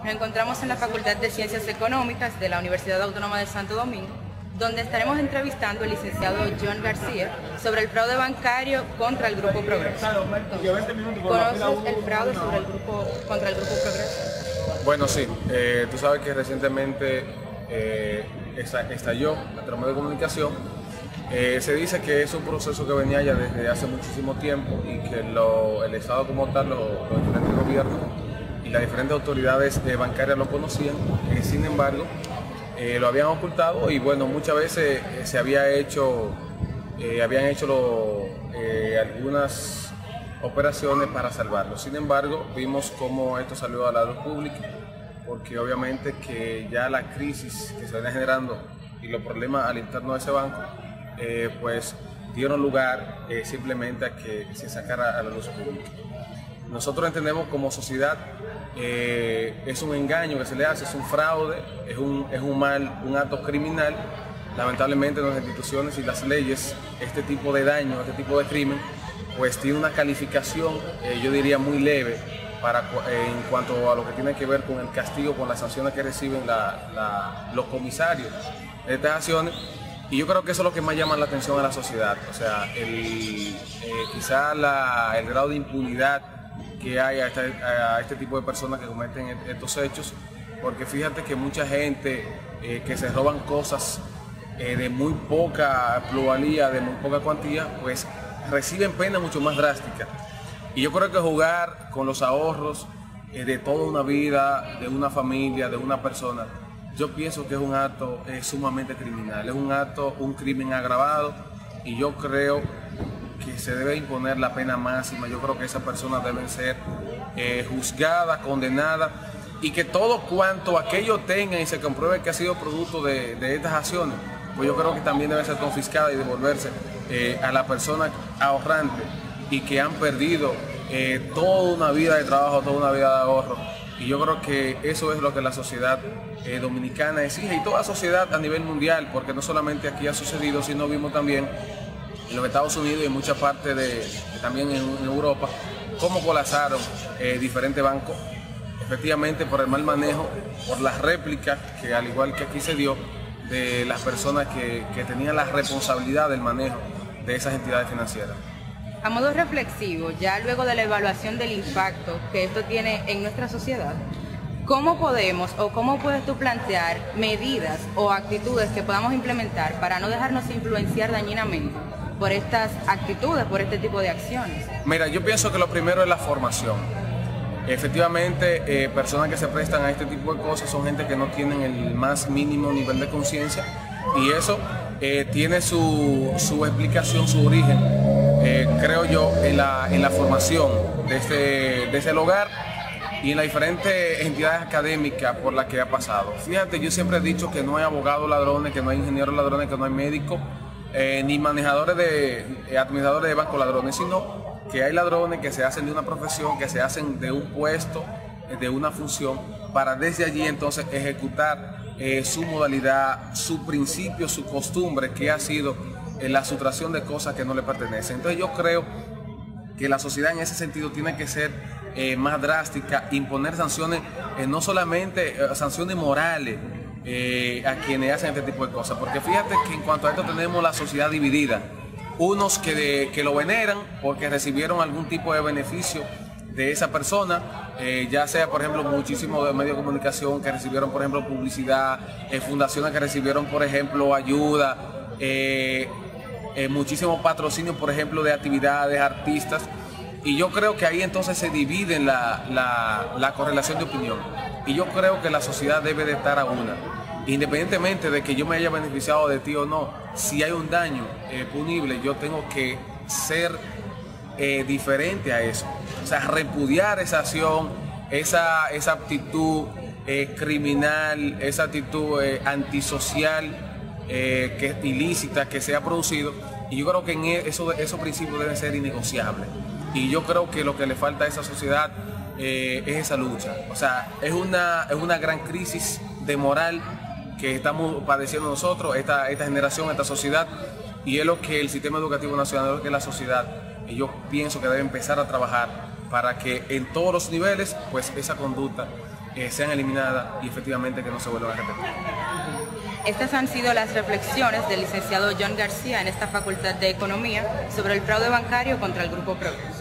Nos encontramos en la Facultad de Ciencias Económicas de la Universidad Autónoma de Santo Domingo, donde estaremos entrevistando al licenciado John García sobre el fraude bancario contra el Grupo Progreso. ¿Conoces el fraude contra el Grupo Progreso? Bueno, sí. Tú sabes que recientemente estalló nuestro medio de comunicación. Se dice que es un proceso que venía ya desde hace muchísimo tiempo y que el Estado como tal, los diferentes gobiernos y las diferentes autoridades bancarias lo conocían. Sin embargo, lo habían ocultado y bueno, muchas veces se habían hecho algunas operaciones para salvarlo. Sin embargo, vimos cómo esto salió a la luz pública, porque obviamente que ya la crisis que se venía generando y los problemas al interno de ese banco pues dieron lugar simplemente a que se sacara a la luz pública. Nosotros entendemos como sociedad es un engaño que se le hace, es un fraude, es un acto criminal. Lamentablemente en las instituciones y las leyes este tipo de daño, este tipo de crimen pues tiene una calificación yo diría muy leve en cuanto a lo que tiene que ver con el castigo, con las sanciones que reciben los comisarios de estas acciones. Y yo creo que eso es lo que más llama la atención a la sociedad, o sea, quizá el grado de impunidad que hay a este tipo de personas que cometen estos hechos, porque fíjate que mucha gente que se roban cosas de muy poca plusvalía, de muy poca cuantía, pues reciben penas mucho más drásticas. Y yo creo que jugar con los ahorros de toda una vida, de una familia, de una persona, yo pienso que es un acto sumamente criminal, es un crimen agravado, y yo creo que se debe imponer la pena máxima. Yo creo que esas personas deben ser juzgadas, condenadas, y que todo cuanto aquello tengan y se compruebe que ha sido producto de estas acciones, pues yo creo que también debe ser confiscada y devolverse a la persona ahorrante y que han perdido toda una vida de trabajo, toda una vida de ahorro. Y yo creo que eso es lo que la sociedad dominicana exige, y toda sociedad a nivel mundial, porque no solamente aquí ha sucedido, sino vimos también en los Estados Unidos y en muchas partes también en Europa, cómo colapsaron diferentes bancos, efectivamente por el mal manejo, por las réplicas que al igual que aquí se dio, de las personas que tenían la responsabilidad del manejo de esas entidades financieras. A modo reflexivo, ya luego de la evaluación del impacto que esto tiene en nuestra sociedad, ¿cómo podemos o cómo puedes tú plantear medidas o actitudes que podamos implementar para no dejarnos influenciar dañinamente por estas actitudes, por este tipo de acciones? Mira, yo pienso que lo primero es la formación. Efectivamente, personas que se prestan a este tipo de cosas son gente que no tienen el más mínimo nivel de conciencia, y eso tiene su explicación, su origen, creo yo, en la formación de ese hogar y en las diferentes entidades académicas por las que ha pasado. Fíjate, yo siempre he dicho que no hay abogados ladrones, que no hay ingenieros ladrones, que no hay médicos, ni manejadores administradores de bancos ladrones, sino que hay ladrones que se hacen de una profesión, que se hacen de un puesto, de una función, para desde allí entonces ejecutar su modalidad, su principio, su costumbre, que ha sido la sustracción de cosas que no le pertenecen. Entonces yo creo que la sociedad en ese sentido tiene que ser más drástica, imponer sanciones, no solamente sanciones morales a quienes hacen este tipo de cosas, porque fíjate que en cuanto a esto tenemos la sociedad dividida. Unos que lo veneran porque recibieron algún tipo de beneficio de esa persona, ya sea por ejemplo muchísimos medios de comunicación que recibieron por ejemplo publicidad, fundaciones que recibieron por ejemplo ayuda, muchísimos patrocinios por ejemplo de actividades, artistas, y yo creo que ahí entonces se divide la correlación de opinión, y yo creo que la sociedad debe de estar a una. Independientemente de que yo me haya beneficiado de ti o no, si hay un daño punible, yo tengo que ser diferente a eso. O sea, repudiar esa acción, esa actitud criminal, esa actitud antisocial, que es ilícita, que se ha producido. Y yo creo que esos principios deben ser innegociables. Y yo creo que lo que le falta a esa sociedad es esa lucha. O sea, es una gran crisis de moral que estamos padeciendo nosotros, esta generación, esta sociedad, y es lo que el sistema educativo nacional, lo que la sociedad, y yo pienso que debe empezar a trabajar para que en todos los niveles pues esa conducta sean eliminadas y efectivamente que no se vuelvan a repetir. Estas han sido las reflexiones del licenciado John García en esta Facultad de Economía sobre el fraude bancario contra el Grupo Progus.